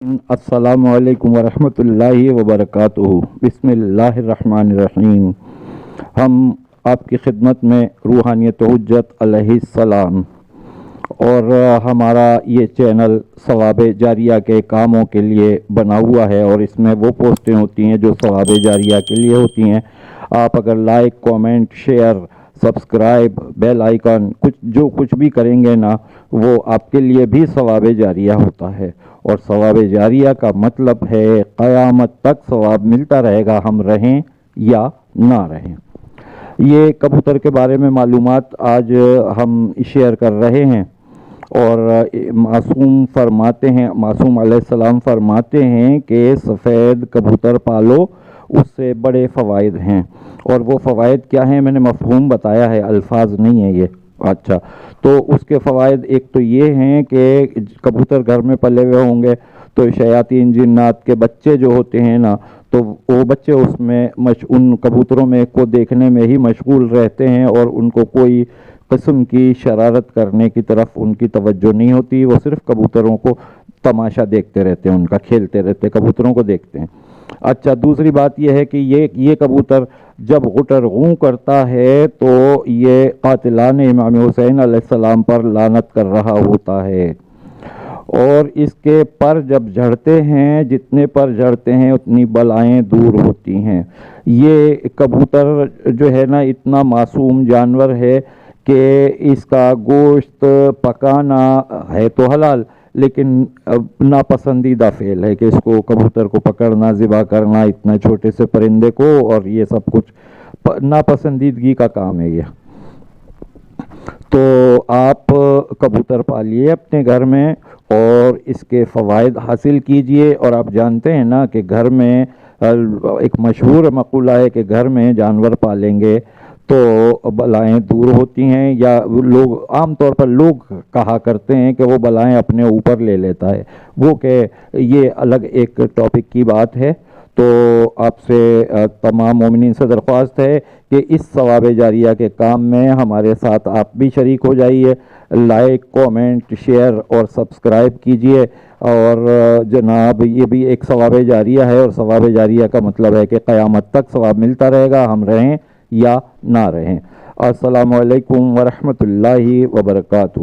السلام علیکم ورحمۃ اللہ وبرکاتہ۔ بسم اللہ الرحمن الرحیم۔ ہم آپ کی خدمت میں روحانیت حجت علیہ السلام، اور ہمارا یہ چینل ثواب جاریہ کے کاموں کے لیے بنا ہوا ہے، اور اس میں وہ پوسٹیں ہوتی ہیں جو ثواب جاریہ کے لیے ہوتی ہیں۔ آپ اگر like, comment, share, subscribe, bell icon جو کچھ بھی کریں گے نا، وہ آپ کے لیے بھی ثواب جاریہ ہوتا ہے۔ اور ثواب جاریہ کا مطلب ہے قیامت تک ثواب ملتا رہے گا، ہم رہیں یا نہ رہیں۔ یہ کبوتر کے بارے میں معلومات آج ہم شیئر کر رہے ہیں، اور معصوم علیہ السلام فرماتے ہیں کہ سفید کبوتر پالو، اس سے بڑے فوائد ہیں۔ اور وہ فوائد کیا ہیں میں نے مفہوم بتایا ہے، الفاظ نہیں ہے یہ۔ اچھا، تو اس کے فوائد ایک تو یہ ہیں کہ کبوتر گھر میں پلے ہوئے ہوں گے تو شیاطین جنات کے بچے جو ہوتے ہیں نا، تو وہ بچے اس میں ان کبوتروں میں کو دیکھنے میں ہی مشغول رہتے ہیں، اور ان کو کوئی قسم کی شرارت کرنے کی طرف ان کی توجہ نہیں ہوتی، وہ صرف کبوتروں کو تماشا دیکھتے رہتے ہیں، ان کا کھیلتے رہتے ہیں، کبوتروں کو دیکھتے ہیں۔ اچھا، دوسری بات یہ ہے کہ یہ کبوتر جب غٹر غوں کرتا ہے تو یہ قاتلان امام حسین علیہ السلام پر لعنت کر رہا ہوتا ہے، اور اس کے پر جب جھڑتے ہیں، جتنے پر جھڑتے ہیں اتنی بلائیں دور ہوتی ہیں۔ یہ کبوتر جو ہے نا اتنا معصوم جانور ہے کہ اس کا گوشت پکانا ہے تو حلال، لیکن ناپسندیدہ فعل ہے کہ اس کو کبوتر کو پکڑنا، ذبح کرنا، اتنا چھوٹے سے پرندے کو، اور یہ سب کچھ ناپسندیدگی کا کام ہے یہ۔ تو آپ کبوتر پالیے اپنے گھر میں اور اس کے فوائد حاصل کیجئے۔ اور آپ جانتے ہیں نا کہ گھر میں ایک مشہور مقولہ ہے کہ گھر میں جانور پالیں گے تو بلائیں دور ہوتی ہیں، یا لوگ عام طور پر لوگ کہا کرتے ہیں کہ وہ بلائیں اپنے اوپر لے لیتا ہے، وہ کہ یہ الگ ایک ٹاپک کی بات ہے۔ تو آپ سے تمام مومنین سے درخواست ہے کہ اس ثواب جاریہ کے کام میں ہمارے ساتھ آپ بھی شریک ہو جائیے، لائک، کومنٹ، شیئر اور سبسکرائب کیجئے۔ اور جناب یہ بھی ایک ثواب جاریہ ہے، اور ثواب جاریہ کا مطلب ہے کہ قیامت تک ثواب ملتا رہے گا، ہم رہیں یا نہ رہیں۔ السلام علیکم ورحمۃ اللہ وبرکاتہ۔